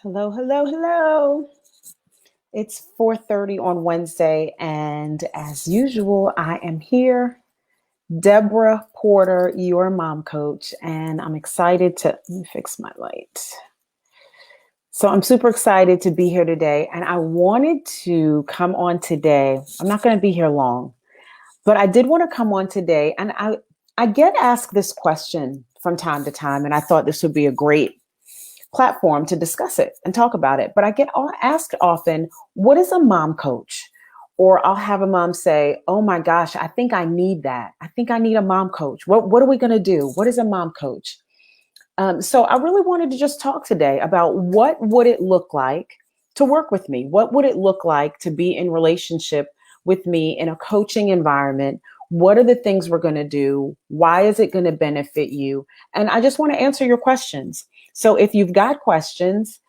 Hello, hello, hello. It's 4:30 on Wednesday, and as usual, I am here, Deborah Porter, your mom coach, and I'm excited to let me fix my light. So I'm super excited to be here today, and I wanted to come on today. I'm not going to be here long, but I did want to come on today, and I get asked this question from time to time, and I thought this would be a great platform to discuss it and talk about it. But I get asked often, what is a mom coach? Or I'll have a mom say, oh my gosh, I think I need that. I think I need a mom coach. What are we going to do? What is a mom coach? So I really wanted to just talk today about what would it look like to work with me? What would it look like to be in relationship with me in a coaching environment? What are the things we're going to do? Why is it going to benefit you? And I just want to answer your questions. So if you've got questions,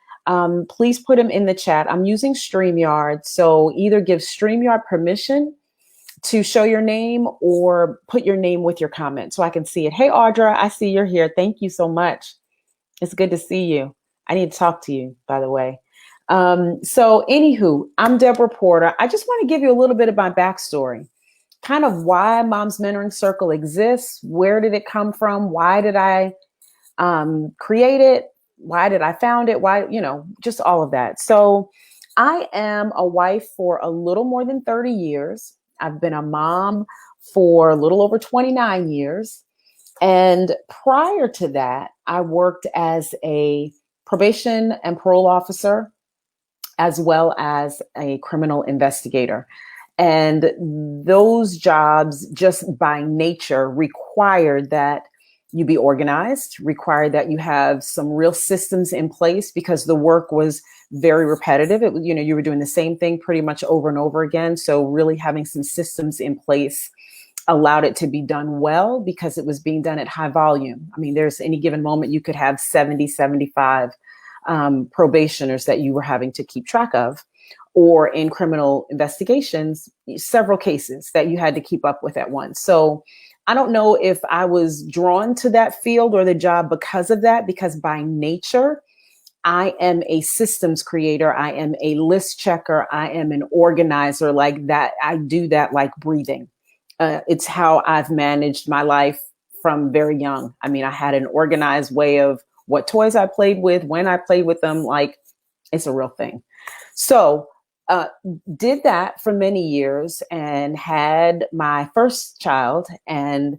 please put them in the chat. I'm using StreamYard, so either give StreamYard permission to show your name or put your name with your comment so I can see it. Hey, Audra, I see you're here. Thank you so much. It's good to see you. I need to talk to you, by the way. So anywho, I'm Deborah Porter. I just want to give you a little bit of my backstory, kind of why Mom's Mentoring Circle exists. Where did it come from? Why did I create it? Why did I found it? Why, just all of that. So I am a wife for a little more than 30 years. I've been a mom for a little over 29 years. And prior to that, I worked as a probation and parole officer, as well as a criminal investigator. And those jobs, just by nature, required that you be organized, required that you have some real systems in place because the work was very repetitive. It was, you were doing the same thing pretty much over and over again. So really having some systems in place allowed it to be done well because it was being done at high volume. I mean, there's any given moment you could have 70, 75 probationers that you were having to keep track of, or in criminal investigations, several cases that you had to keep up with at once. So I don't know if I was drawn to that field or the job because of that, because by nature, I am a systems creator. I am a list checker. I am an organizer like that. I do that like breathing. It's how I've managed my life from very young. I mean, I had an organized way of what toys I played with, when I played with them, like it's a real thing. So did that for many years and had my first child and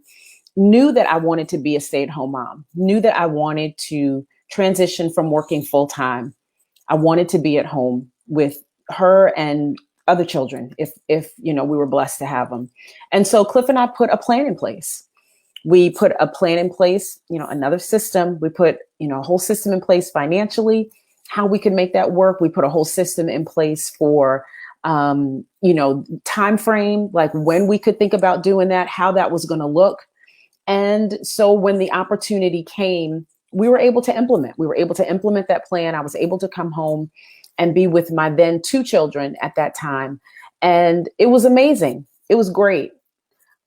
knew that I wanted to be a stay-at-home mom, knew that I wanted to transition from working full-time. I wanted to be at home with her and other children if we were blessed to have them. And so Cliff and I put a plan in place. We put a plan in place, another system. We put, a whole system in place financially, how we could make that work. We put a whole system in place for, time frame, like when we could think about doing that, how that was going to look. And so when the opportunity came, we were able to implement. We were able to implement that plan. I was able to come home and be with my then 2 children at that time. And it was amazing. It was great.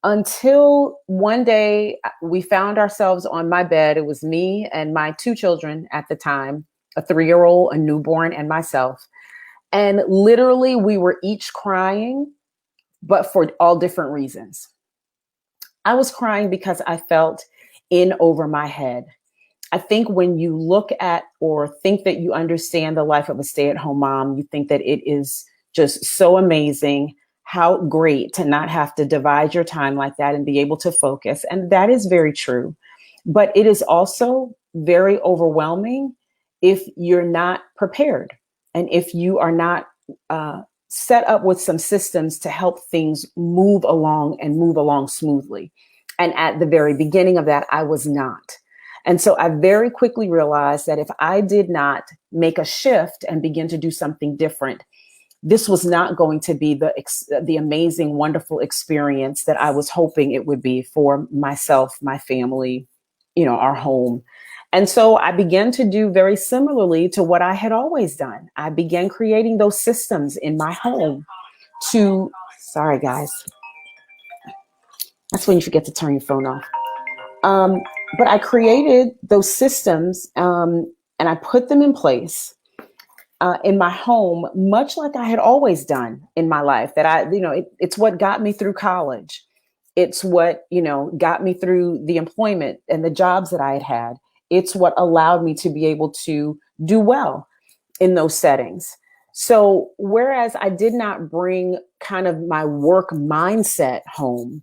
Until one day we found ourselves on my bed. It was me and my 2 children at the time, a 3-year-old, a newborn, and myself. And literally we were each crying, but for all different reasons. I was crying because I felt in over my head. I think when you look at or think that you understand the life of a stay-at-home mom, you think that it is just so amazing, how great to not have to divide your time like that and be able to focus. And that is very true. But it is also very overwhelming if you're not prepared and if you are not set up with some systems to help things move along smoothly. And at the very beginning of that, I was not. And so I very quickly realized that if I did not make a shift and begin to do something different, this was not going to be the amazing, wonderful experience that I was hoping it would be for myself, my family, our home. And so I began to do very similarly to what I had always done. I began creating those systems in my home sorry guys, that's when you forget to turn your phone off. But I created those systems and I put them in place in my home, much like I had always done in my life. That it's what got me through college. It's what, got me through the employment and the jobs that I had had. It's what allowed me to be able to do well in those settings. So whereas I did not bring kind of my work mindset home,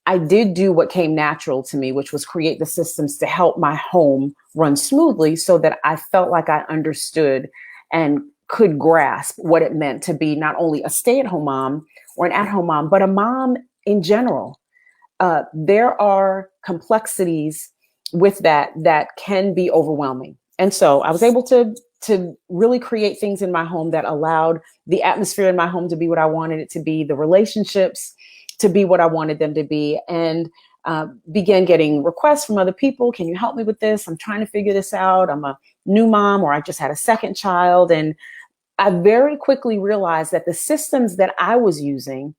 I did do what came natural to me, which was create the systems to help my home run smoothly so that I felt like I understood and could grasp what it meant to be not only a stay-at-home mom or an at-home mom, but a mom in general. There are complexities with that can be overwhelming. And so I was able to really create things in my home that allowed the atmosphere in my home to be what I wanted it to be, the relationships to be what I wanted them to be, and began getting requests from other people. Can you help me with this? I'm trying to figure this out. I'm a new mom, or I just had a second child. And I very quickly realized that the systems that I was using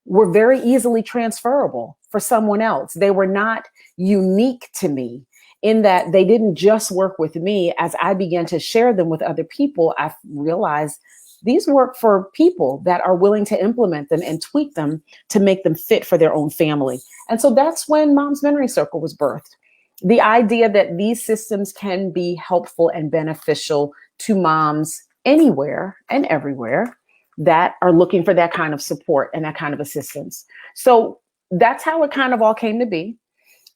were very easily transferable for someone else. They were not unique to me in that they didn't just work with me. As I began to share them with other people, I realized these work for people that are willing to implement them and tweak them to make them fit for their own family. And so that's when Mom's Memory Circle was birthed. The idea that these systems can be helpful and beneficial to moms anywhere and everywhere that are looking for that kind of support and that kind of assistance. So that's how it kind of all came to be.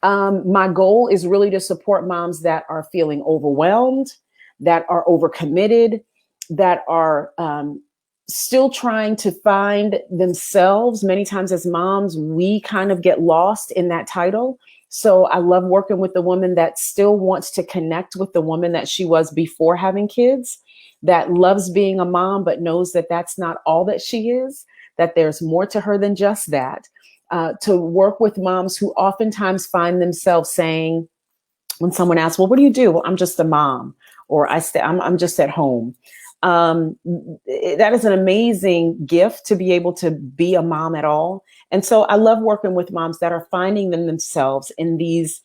My goal is really to support moms that are feeling overwhelmed, that are overcommitted, that are still trying to find themselves. Many times as moms, we kind of get lost in that title. So I love working with the woman that still wants to connect with the woman that she was before having kids, that loves being a mom, but knows that that's not all that she is, that there's more to her than just that. To work with moms who oftentimes find themselves saying, when someone asks, well, what do you do? Well, I'm just a mom, or I'm just at home. That is an amazing gift to be able to be a mom at all. And so I love working with moms that are finding themselves in these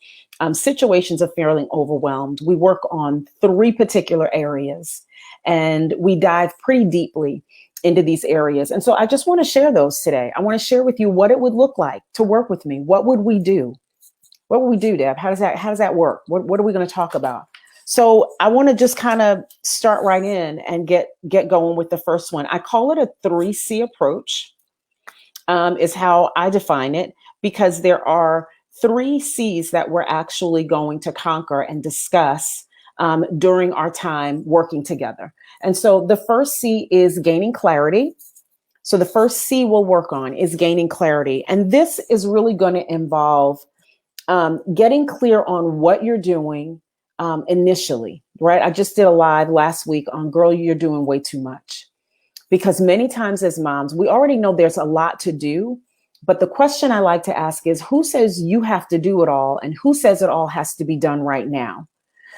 situations of feeling overwhelmed. We work on 3 particular areas, and we dive pretty deeply into these areas. And so I just want to share those today. I want to share with you what it would look like to work with me. What would we do? What would we do, Deb? How does that work? What are we going to talk about? So I want to just kind of start right in and get going with the first one. I call it a 3C approach, is how I define it, because there are 3 C's that we're actually going to conquer and discuss during our time working together. And so the first C is gaining clarity. So the first C we'll work on is gaining clarity. And this is really going to involve getting clear on what you're doing initially, right? I just did a live last week on girl, you're doing way too much. Because many times as moms, we already know there's a lot to do. But the question I like to ask is, who says you have to do it all? And who says it all has to be done right now?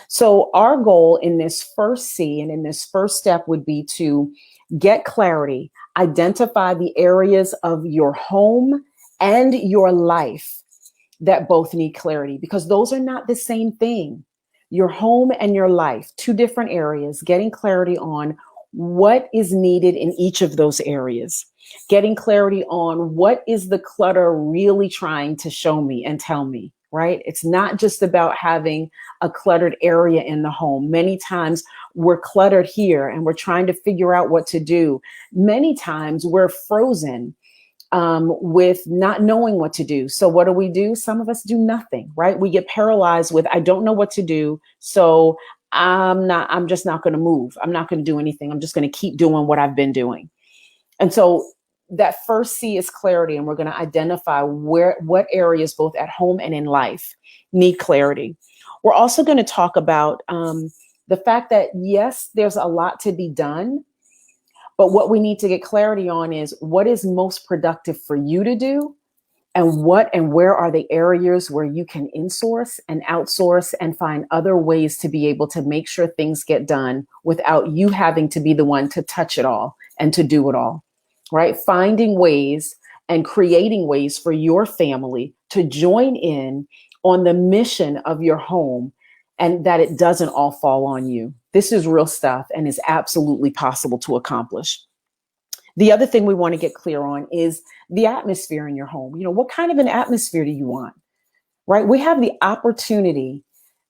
So our goal in this first C and in this first step would be to get clarity, identify the areas of your home and your life that both need clarity, because those are not the same thing. Your home and your life, 2 different areas, getting clarity on what is needed in each of those areas, getting clarity on what is the clutter really trying to show me and tell me, right? It's not just about having a cluttered area in the home. Many times we're cluttered here and we're trying to figure out what to do. Many times we're frozen with not knowing what to do. So what do? Some of us do nothing, right? We get paralyzed with, I don't know what to do. So I'm just not going to move. I'm not going to do anything. I'm just going to keep doing what I've been doing. And so that first C is clarity. And we're going to identify what areas both at home and in life need clarity. We're also going to talk about the fact that, yes, there's a lot to be done. But what we need to get clarity on is what is most productive for you to do, and what and where are the areas where you can insource and outsource and find other ways to be able to make sure things get done without you having to be the one to touch it all and to do it all, right? Finding ways and creating ways for your family to join in on the mission of your home and that it doesn't all fall on you. This is real stuff and is absolutely possible to accomplish. The other thing we want to get clear on is the atmosphere in your home. What kind of an atmosphere do you want? Right? We have the opportunity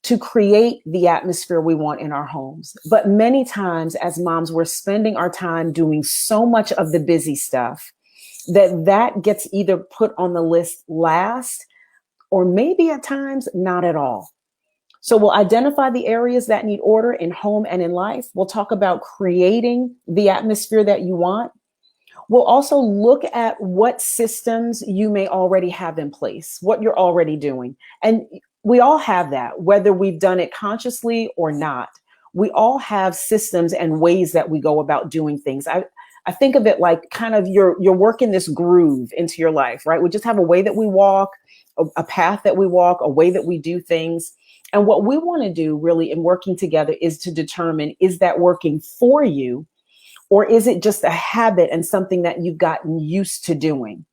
to create the atmosphere we want in our homes. But many times as moms, we're spending our time doing so much of the busy stuff that gets either put on the list last, or maybe at times not at all. So we'll identify the areas that need order in home and in life. We'll talk about creating the atmosphere that you want. We'll also look at what systems you may already have in place, what you're already doing. And we all have that, whether we've done it consciously or not. We all have systems and ways that we go about doing things. I think of it like kind of you're working this groove into your life, right? We just have a way that we walk, a path that we walk, a way that we do things. And what we want to do really in working together is to determine, is that working for you? Or is it just a habit and something that you've gotten used to doing,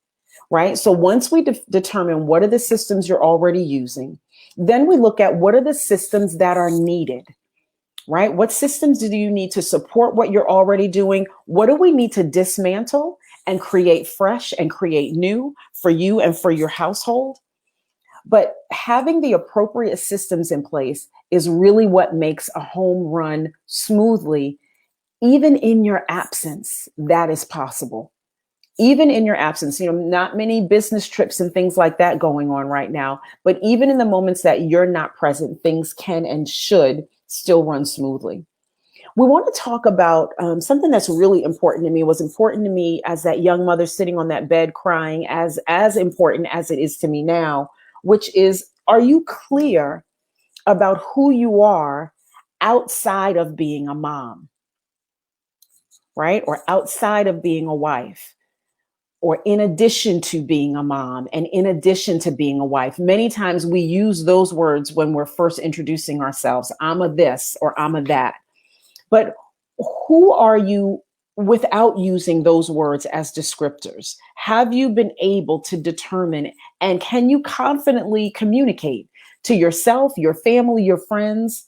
right? So once we determine what are the systems you're already using, then we look at what are the systems that are needed, right? What systems do you need to support what you're already doing? What do we need to dismantle and create fresh and create new for you and for your household? But having the appropriate systems in place is really what makes a home run smoothly. Even in your absence, that is possible. Even in your absence, not many business trips and things like that going on right now. But even in the moments that you're not present, things can and should still run smoothly. We want to talk about something that's really important to me, was important to me as that young mother sitting on that bed crying, as important as it is to me now, which is, are you clear about who you are outside of being a mom? Right? Or outside of being a wife, or in addition to being a mom and in addition to being a wife. Many times we use those words when we're first introducing ourselves. I'm a this or I'm a that. But who are you without using those words as descriptors? Have you been able to determine, and can you confidently communicate to yourself, your family, your friends,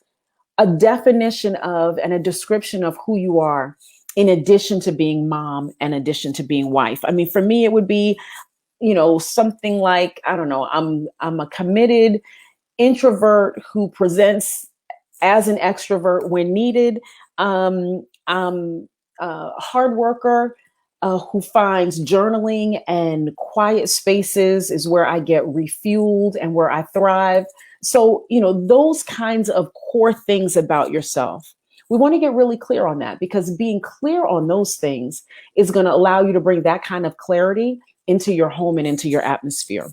a definition of and a description of who you are in addition to being mom and addition to being wife? I mean, for me, it would be, something like, I don't know, I'm a committed introvert who presents as an extrovert when needed. I'm a hard worker who finds journaling and quiet spaces is where I get refueled and where I thrive. So, those kinds of core things about yourself. We want to get really clear on that, because being clear on those things is going to allow you to bring that kind of clarity into your home and into your atmosphere.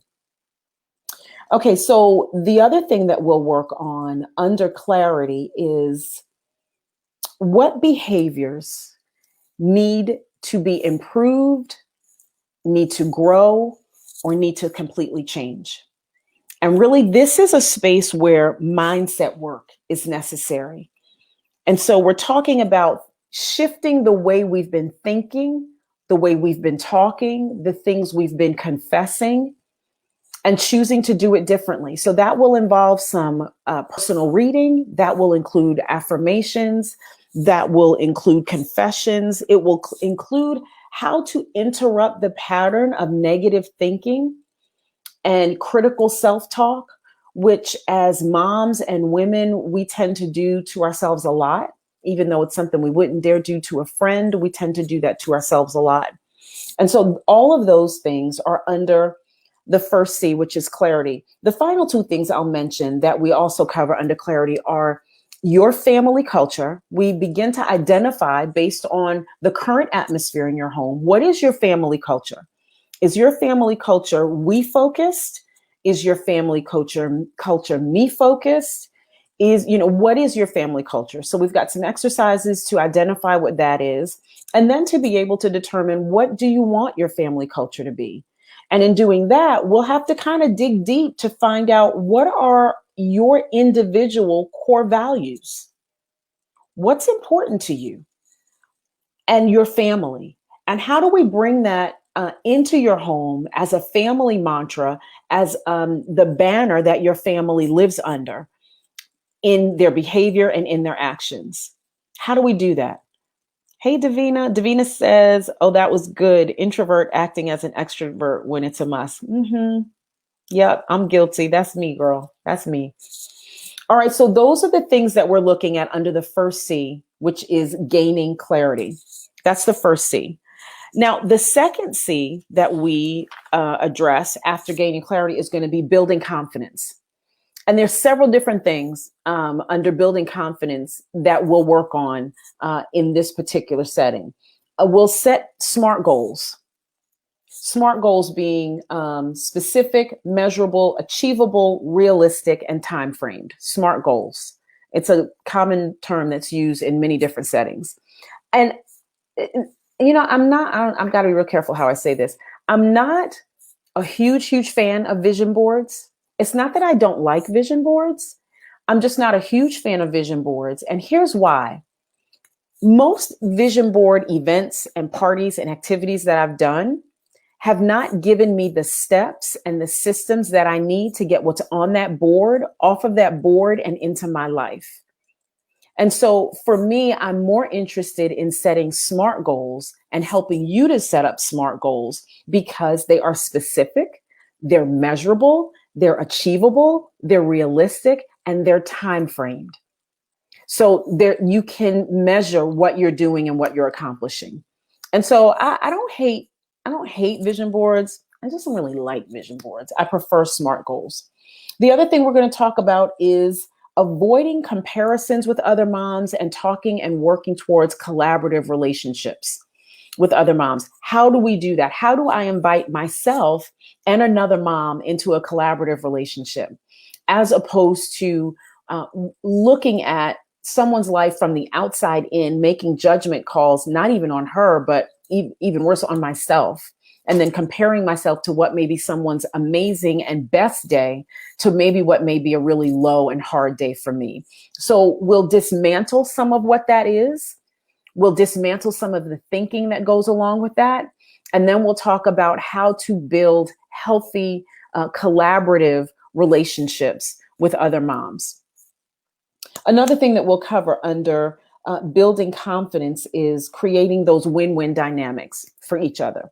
Okay, so the other thing that we'll work on under clarity is what behaviors need to be improved, need to grow, or need to completely change. And really, this is a space where mindset work is necessary. And so we're talking about shifting the way we've been thinking, the way we've been talking, the things we've been confessing, and choosing to do it differently. So that will involve some personal reading, that will include affirmations, that will include confessions. It will include how to interrupt the pattern of negative thinking and critical self-talk, which as moms and women, we tend to do to ourselves a lot. Even though it's something we wouldn't dare do to a friend, we tend to do that to ourselves a lot. And so all of those things are under the first C, which is clarity. The final two things I'll mention that we also cover under clarity are your family culture. We begin to identify based on the current atmosphere in your home. What is your family culture? Is your family culture we focused? Is your family culture me focused? What is your family culture? So we've got some exercises to identify what that is, and then to be able to determine, what do you want your family culture to be? And in doing that, we'll have to kind of dig deep to find out, what are your individual core values? What's important to you and your family? And how do we bring that into your home as a family mantra, as the banner that your family lives under? in their behavior and in their actions. How do we do that? Hey, Davina. Davina says, oh, that was good. Introvert acting as an extrovert when it's a must. Yep, I'm guilty. That's me, girl. That's me. All right, so those are the things that we're looking at under the first C, which is gaining clarity. That's the first C. Now, the second C that we address after gaining clarity is going to be building confidence. And there's several different things under building confidence that we'll work on in this particular setting. We'll set SMART goals. SMART goals being specific, measurable, achievable, realistic, and time framed. SMART goals. It's a common term that's used in many different settings. And I've got to be real careful how I say this. I'm not a huge fan of vision boards. It's not that I don't like vision boards. I'm just not a huge fan of vision boards. And here's why. Most vision board events and parties and activities that I've done have not given me the steps and the systems that I need to get what's on that board off of that board and into my life. And so for me, I'm more interested in setting SMART goals and helping you to set up SMART goals because they are specific, they're measurable, they're achievable, they're realistic, and they're time framed. So there you can measure what you're doing and what you're accomplishing. And so I don't hate vision boards. I just don't really like vision boards. I prefer SMART goals. The other thing we're going to talk about is avoiding comparisons with other moms and talking and working towards collaborative relationships with other moms. How do we do that? How do I invite myself and another mom into a collaborative relationship as opposed to looking at someone's life from the outside in, making judgment calls, not even on her, but even worse on myself. And then comparing myself to what may be someone's amazing and best day to maybe what may be a really low and hard day for me. So we'll dismantle some of what that is. We'll dismantle some of the thinking that goes along with that. And then we'll talk about how to build healthy, collaborative relationships with other moms. Another thing that we'll cover under building confidence is creating those win-win dynamics for each other.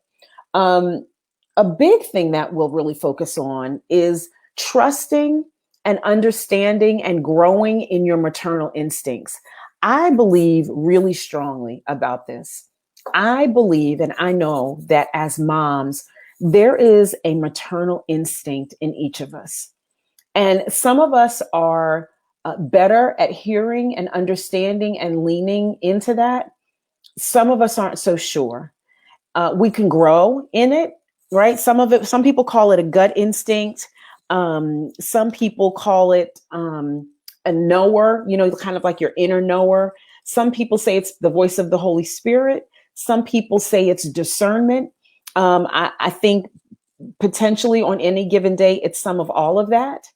A big thing that we'll really focus on is trusting and understanding and growing in your maternal instincts. I believe really strongly about this. I believe and I know that as moms, there is a maternal instinct in each of us. And some of us are better at hearing and understanding and leaning into that. Some of us aren't so sure. We can grow in it, right? Some people call it a gut instinct. Some people call it a knower, kind of like your inner knower. Some people say it's the voice of the Holy Spirit. Some people say it's discernment. I think potentially on any given day, it's some of all of that.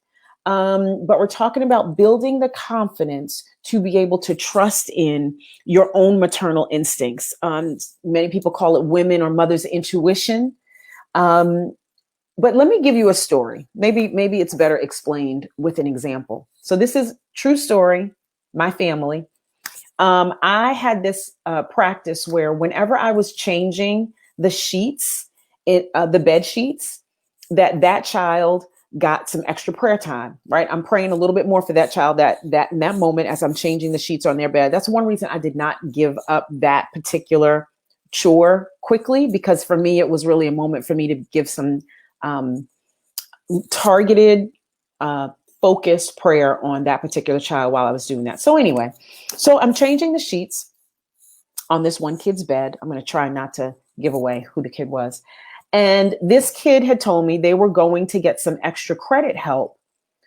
But we're talking about building the confidence to be able to trust in your own maternal instincts. Many people call it women or mothers' intuition. But let me give you a story. Maybe it's better explained with an example. So this is true story, my family. I had this practice where whenever I was changing the sheets, the bed sheets, that child got some extra prayer time, right? I'm praying a little bit more for that child that in that moment as I'm changing the sheets on their bed. That's one reason I did not give up that particular chore quickly, because for me, it was really a moment for me to give some targeted, focused prayer on that particular child while I was doing that. So anyway, so I'm changing the sheets on this one kid's bed. I'm going to try not to give away who the kid was. And this kid had told me they were going to get some extra credit help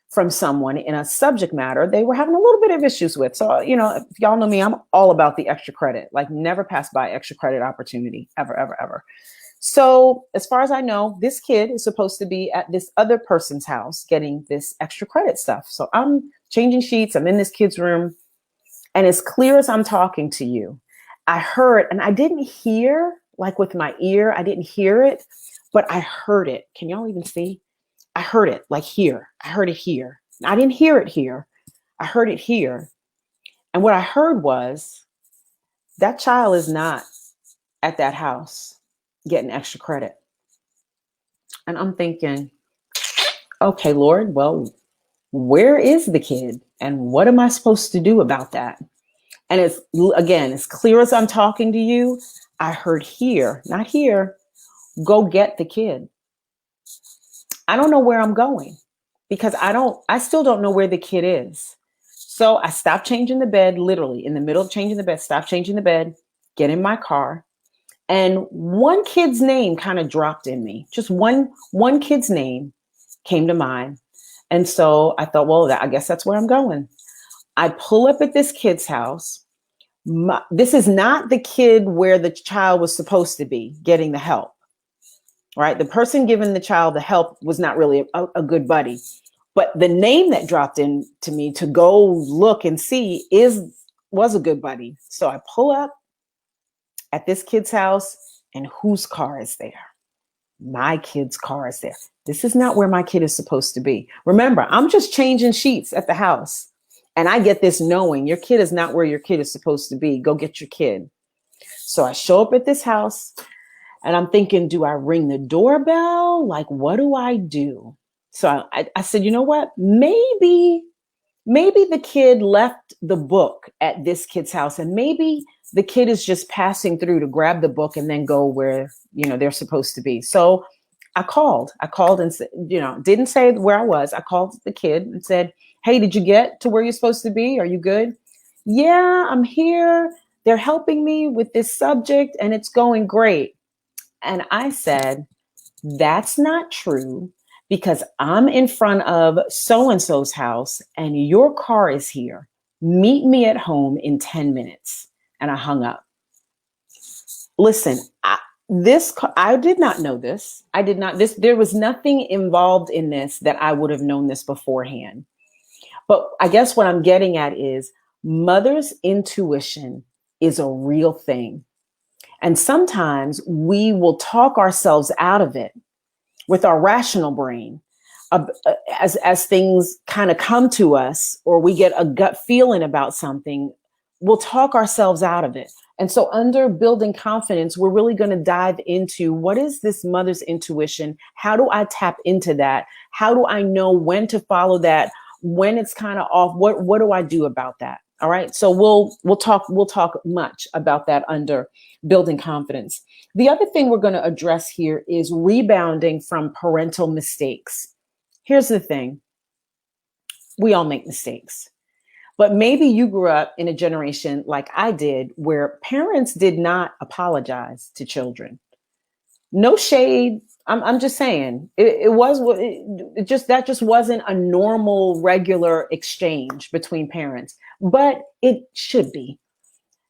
from someone in a subject matter they were having a little bit of issues with. So, if y'all know me, I'm all about the extra credit, like never pass by extra credit opportunity, ever, ever, ever. So as far as I know, this kid is supposed to be at this other person's house getting this extra credit stuff. So I'm changing sheets. I'm in this kid's room. And as clear as I'm talking to you, I heard, and I didn't hear, like with my ear, I didn't hear it, but I heard it. Can y'all even see? I heard it like here. I heard it here. I didn't hear it here. I heard it here. And what I heard was that child is not at that house getting extra credit. And I'm thinking, okay, Lord, well, where is the kid? And what am I supposed to do about that? And it's, again, as clear as I'm talking to you, I heard here, not here, go get the kid. I don't know where I'm going because I still don't know where the kid is. So I stopped changing the bed, literally in the middle of changing the bed, stop changing the bed, get in my car. And one kid's name kind of dropped in me. Just one kid's name came to mind. And so I thought, well, I guess that's where I'm going. I pull up at this kid's house. This is not the kid where the child was supposed to be getting the help, right? The person giving the child the help was not really a good buddy. But the name that dropped in to me to go look and see was a good buddy. So I pull up at this kid's house, and whose car is there? My kid's car is there. This is not where my kid is supposed to be. Remember, I'm just changing sheets at the house. And I get this knowing your kid is not where your kid is supposed to be. Go get your kid. So I show up at this house and I'm thinking, do I ring the doorbell? Like, what do I do? So I said, you know what? Maybe the kid left the book at this kid's house, and maybe the kid is just passing through to grab the book and then go where, they're supposed to be. So I called and said, didn't say where I was. I called the kid and said, hey, did you get to where you're supposed to be? Are you good? Yeah, I'm here. They're helping me with this subject and it's going great. And I said, that's not true, because I'm in front of so-and-so's house and your car is here. Meet me at home in 10 minutes. And I hung up. Listen, I did not know this. There was nothing involved in this that I would have known this beforehand. But I guess what I'm getting at is mother's intuition is a real thing. And sometimes we will talk ourselves out of it with our rational brain as things kind of come to us, or we get a gut feeling about something, we'll talk ourselves out of it. And so under building confidence, we're really going to dive into what is this mother's intuition? How do I tap into that? How do I know when to follow that? When it's kind of off, what do I do about that? All right. So we'll talk much about that under building confidence. The other thing we're going to address here is rebounding from parental mistakes. Here's the thing. We all make mistakes. But maybe you grew up in a generation like I did, where parents did not apologize to children. No shade. I'm just saying that just wasn't a normal, regular exchange between parents, but it should be,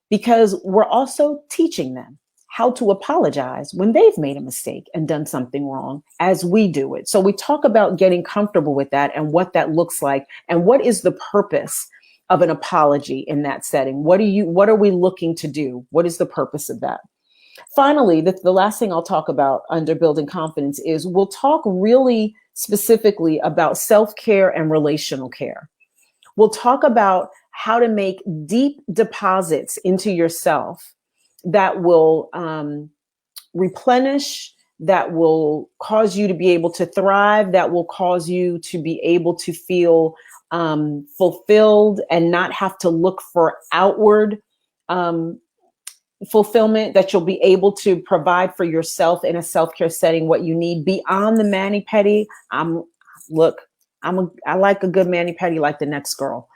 because we're also teaching them how to apologize when they've made a mistake and done something wrong as we do it. So we talk about getting comfortable with that and what that looks like and what is the purpose of an apology in that setting. What are we looking to do? What is the purpose of that? Finally, the last thing I'll talk about under building confidence is we'll talk really specifically about self-care and relational care. We'll talk about how to make deep deposits into yourself that will replenish, that will cause you to be able to thrive, that will cause you to be able to feel fulfilled and not have to look for outward fulfillment, that you'll be able to provide for yourself in a self-care setting what you need beyond the mani-pedi. I like a good mani-pedi like the next girl.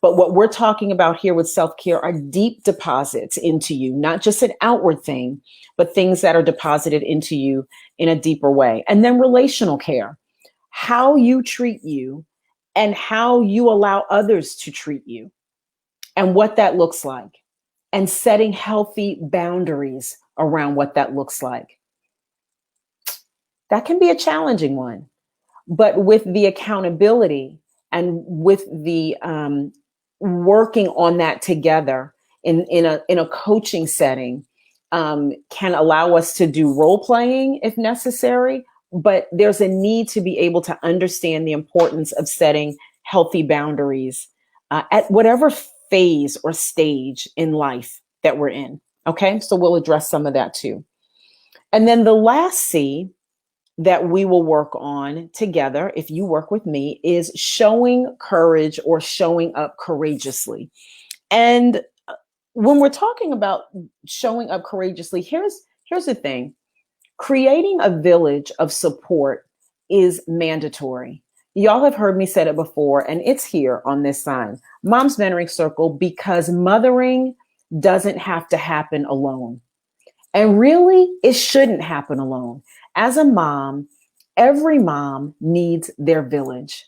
But what we're talking about here with self-care are deep deposits into you, not just an outward thing, but things that are deposited into you in a deeper way. And then relational care, how you treat you and how you allow others to treat you and what that looks like, and setting healthy boundaries around what that looks like. That can be a challenging one, but with the accountability and with the working on that together in a coaching setting can allow us to do role playing if necessary. But there's a need to be able to understand the importance of setting healthy boundaries at whatever phase or stage in life that we're in. Okay, so we'll address some of that too. And then the last C that we will work on together, if you work with me, is showing courage or showing up courageously. And when we're talking about showing up courageously, here's the thing. Creating a village of support is mandatory. Y'all have heard me say it before, and it's here on this sign. Mom's Mentoring Circle, because mothering doesn't have to happen alone. And really, it shouldn't happen alone. As a mom, every mom needs their village.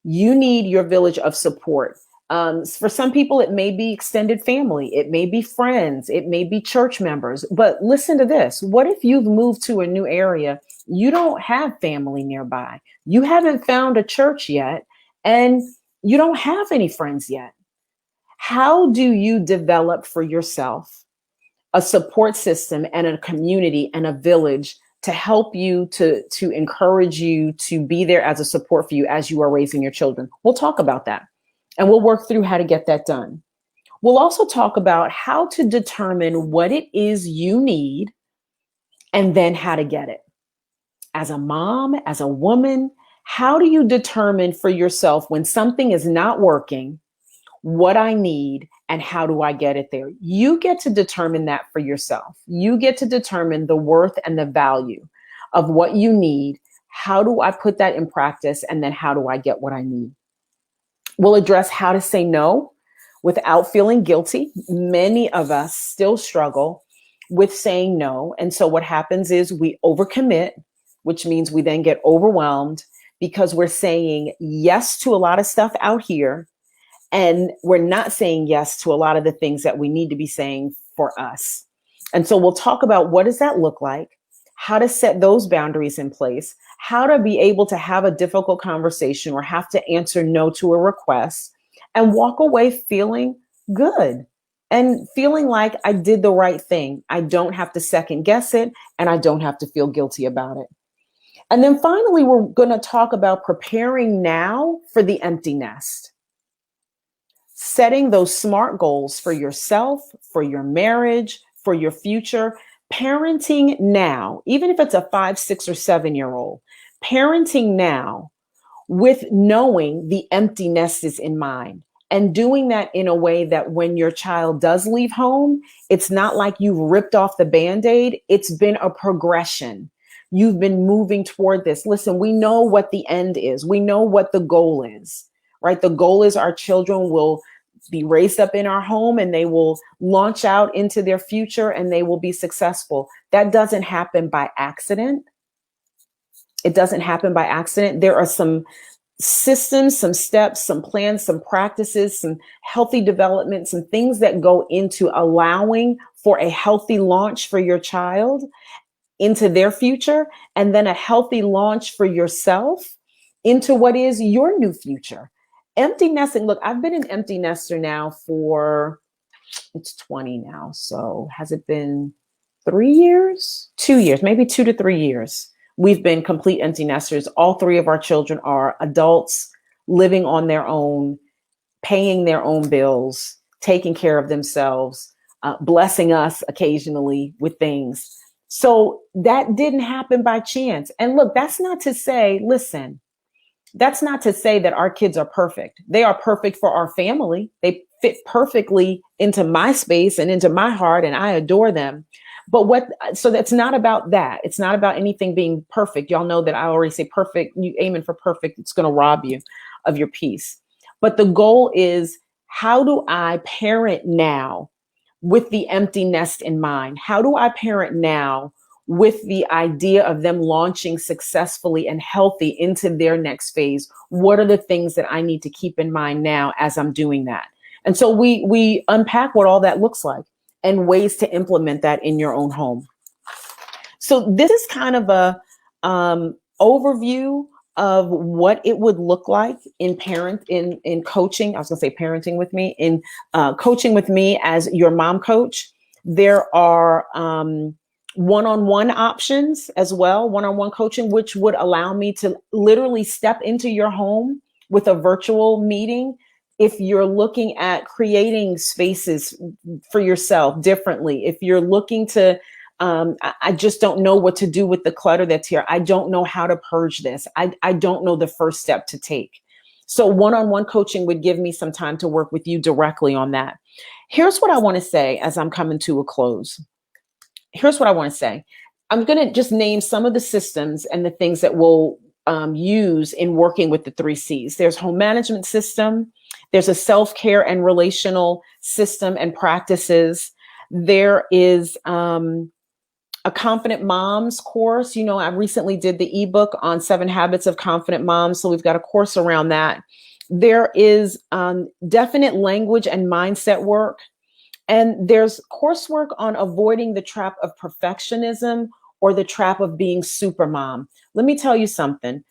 You need your village of support. For some people, it may be extended family, it may be friends, it may be church members. But listen to this. What if you've moved to a new area? You don't have family nearby. You haven't found a church yet, and you don't have any friends yet. How do you develop for yourself a support system and a community and a village to help you, to encourage you, to be there as a support for you as you are raising your children? We'll talk about that. And we'll work through how to get that done. We'll also talk about how to determine what it is you need and then how to get it. As a mom, as a woman, how do you determine for yourself when something is not working, what I need, and how do I get it there? You get to determine that for yourself. You get to determine the worth and the value of what you need. How do I put that in practice? And then how do I get what I need? We'll address how to say no without feeling guilty. Many of us still struggle with saying no. And so what happens is we overcommit, which means we then get overwhelmed because we're saying yes to a lot of stuff out here. And we're not saying yes to a lot of the things that we need to be saying for us. And so we'll talk about what does that look like, how to set those boundaries in place, how to be able to have a difficult conversation or have to answer no to a request and walk away feeling good and feeling like I did the right thing. I don't have to second guess it and I don't have to feel guilty about it. And then finally, we're going to talk about preparing now for the empty nest. Setting those SMART goals for yourself, for your marriage, for your future. Parenting now, even if it's a 5, 6, or 7-year-old, parenting now with knowing the empty nest is in mind and doing that in a way that when your child does leave home, it's not like you've ripped off the Band-Aid. It's been a progression. You've been moving toward this. Listen, we know what the end is. We know what the goal is, right? The goal is our children will be raised up in our home and they will launch out into their future and they will be successful. That doesn't happen by accident. It doesn't happen by accident. There are some systems, some steps, some plans, some practices, some healthy development, some things that go into allowing for a healthy launch for your child into their future, and then a healthy launch for yourself into what is your new future. Empty nesting. Look, I've been an empty nester now for, it's 20 now. So has it been 3 years? 2 years, maybe 2 to 3 years. We've been complete empty nesters. All 3 of our children are adults living on their own, paying their own bills, taking care of themselves, blessing us occasionally with things. So that didn't happen by chance. And look, that's not to say, listen, that's not to say that our kids are perfect. They are perfect for our family. They fit perfectly into my space and into my heart, and I adore them. But so that's not about that. It's not about anything being perfect. Y'all know that I already say perfect. You aiming for perfect, it's going to rob you of your peace. But the goal is, how do I parent now with the empty nest in mind? How do I parent now with the idea of them launching successfully and healthy into their next phase? What are the things that I need to keep in mind now as I'm doing that? And so we unpack what all that looks like and ways to implement that in your own home. So this is kind of a overview of what it would look like in coaching. I was gonna say parenting with me, in coaching with me as your mom coach. There are one-on-one options as well, one-on-one coaching, which would allow me to literally step into your home with a virtual meeting, if you're looking at creating spaces for yourself differently, if you're looking to, I just don't know what to do with the clutter that's here. I don't know how to purge this. I don't know the first step to take. So one-on-one coaching would give me some time to work with you directly on that. Here's what I want to say as I'm coming to a close. Here's what I want to say. I'm going to just name some of the systems and the things that we'll use in working with the 3 C's. There's home management system. There's a self-care and relational system and practices. There is a Confident Moms course. You know, I recently did the ebook on 7 Habits of Confident Moms. So we've got a course around that. There is definite language and mindset work. And there's coursework on avoiding the trap of perfectionism or the trap of being super mom. Let me tell you something.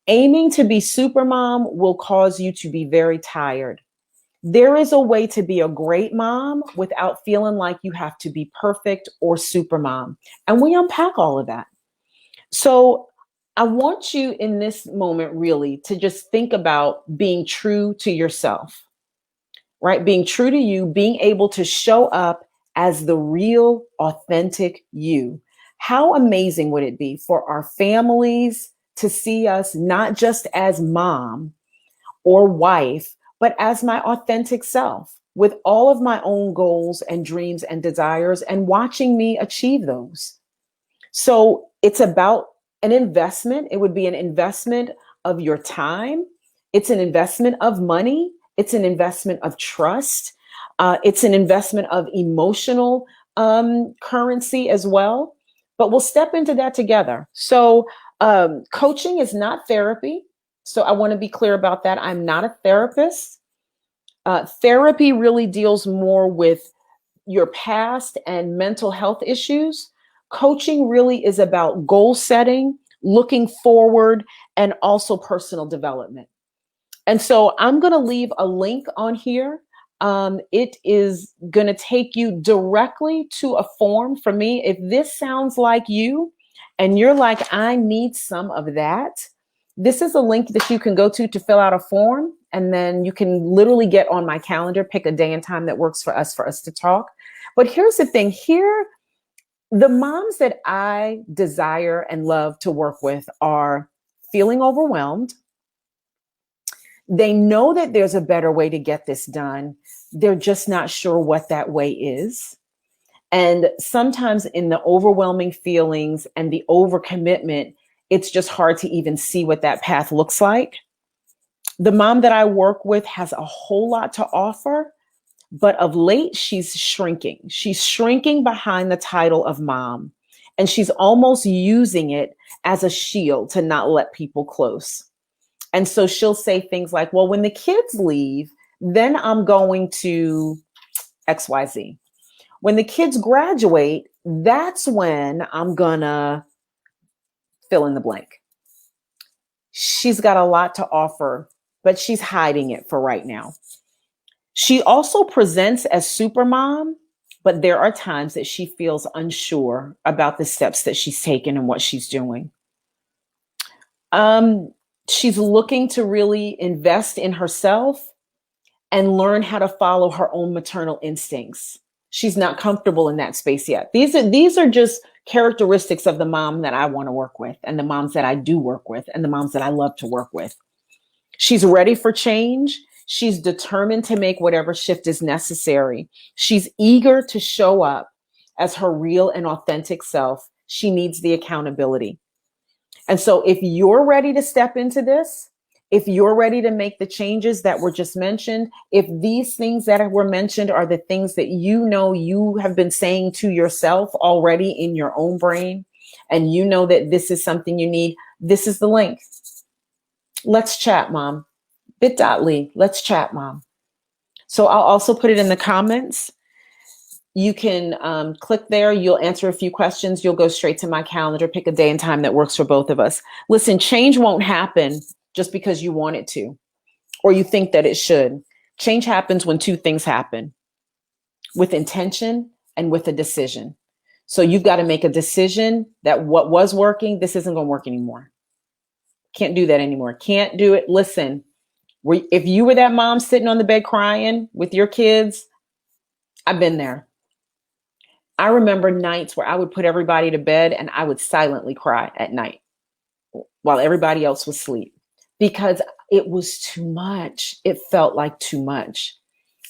Aiming to be super mom will cause you to be very tired. There is a way to be a great mom without feeling like you have to be perfect or super mom. And we unpack all of that. So I want you in this moment really to just think about being true to yourself, right? Being true to you, being able to show up as the real, authentic you. How amazing would it be for our families to see us not just as mom or wife, but as my authentic self with all of my own goals and dreams and desires and watching me achieve those. So it's about an investment. It would be an investment of your time. It's an investment of money. It's an investment of trust. It's an investment of emotional currency as well. But we'll step into that together. So coaching is not therapy. So I want to be clear about that. I'm not a therapist. Therapy really deals more with your past and mental health issues. Coaching really is about goal setting, looking forward, and also personal development. And so I'm going to leave a link on here. It is going to take you directly to a form for me. If this sounds like you and you're like, I need some of that, this is a link that you can go to fill out a form. And then you can literally get on my calendar, pick a day and time that works for us to talk. But here's the thing here. The moms that I desire and love to work with are feeling overwhelmed. They know that there's a better way to get this done. They're just not sure what that way is. And sometimes in the overwhelming feelings and the overcommitment, it's just hard to even see what that path looks like. The mom that I work with has a whole lot to offer, but of late she's shrinking. She's shrinking behind the title of mom, and she's almost using it as a shield to not let people close. And so she'll say things like, well, when the kids leave, then I'm going to XYZ. When the kids graduate, that's when I'm gonna fill in the blank. She's got a lot to offer, but she's hiding it for right now. She also presents as super mom, but there are times that she feels unsure about the steps that she's taken and what she's doing. She's looking to really invest in herself and learn how to follow her own maternal instincts. She's not comfortable in that space yet. These are just characteristics of the mom that I want to work with, and the moms that I do work with, and the moms that I love to work with. She's ready for change. She's determined to make whatever shift is necessary. She's eager to show up as her real and authentic self. She needs the accountability. And so if you're ready to step into this, if you're ready to make the changes that were just mentioned, if these things that were mentioned are the things that you know you have been saying to yourself already in your own brain, and you know that this is something you need, this is the link. Let's chat, mom. bit.ly, let's chat, mom. So I'll also put it in the comments. You can click there. You'll answer a few questions. You'll go straight to my calendar, pick a day and time that works for both of us. Listen, change won't happen just because you want it to, or you think that it should. Change happens when 2 things happen: with intention and with a decision. So you've got to make a decision that what was working, this isn't going to work anymore. Can't do that anymore. Can't do it. Listen, If you were that mom sitting on the bed crying with your kids, I've been there. I remember nights where I would put everybody to bed and I would silently cry at night while everybody else was asleep because it was too much. It felt like too much.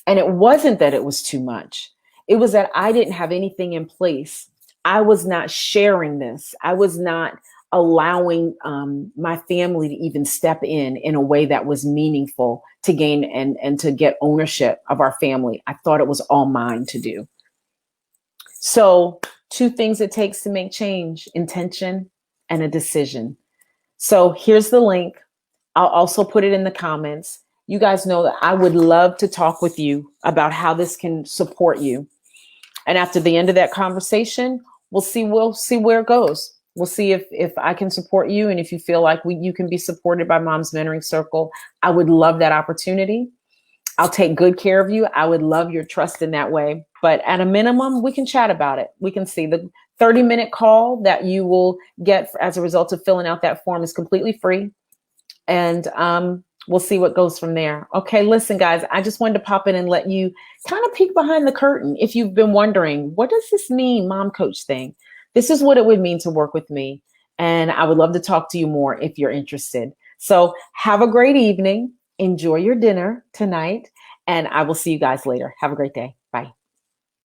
And it wasn't that it was too much. It was that I didn't have anything in place. I was not sharing this. I was not allowing my family to even step in a way that was meaningful to gain and to get ownership of our family. I thought it was all mine to do. So 2 things it takes to make change: intention and a decision. So here's the link. I'll also put it in the comments. You guys know that I would love to talk with you about how this can support you. And after the end of that conversation, we'll see where it goes. We'll see if I can support you, and if you feel like you can be supported by Mom's Mentoring Circle. I would love that opportunity. I'll take good care of you. I would love your trust in that way. But at a minimum, we can chat about it. We can see the 30-minute call that you will get as a result of filling out that form is completely free. And we'll see what goes from there. Okay, listen, guys, I just wanted to pop in and let you kind of peek behind the curtain. If you've been wondering, what does this mean, Mom Coach thing? This is what it would mean to work with me. And I would love to talk to you more if you're interested. So have a great evening. Enjoy your dinner tonight. And I will see you guys later. Have a great day.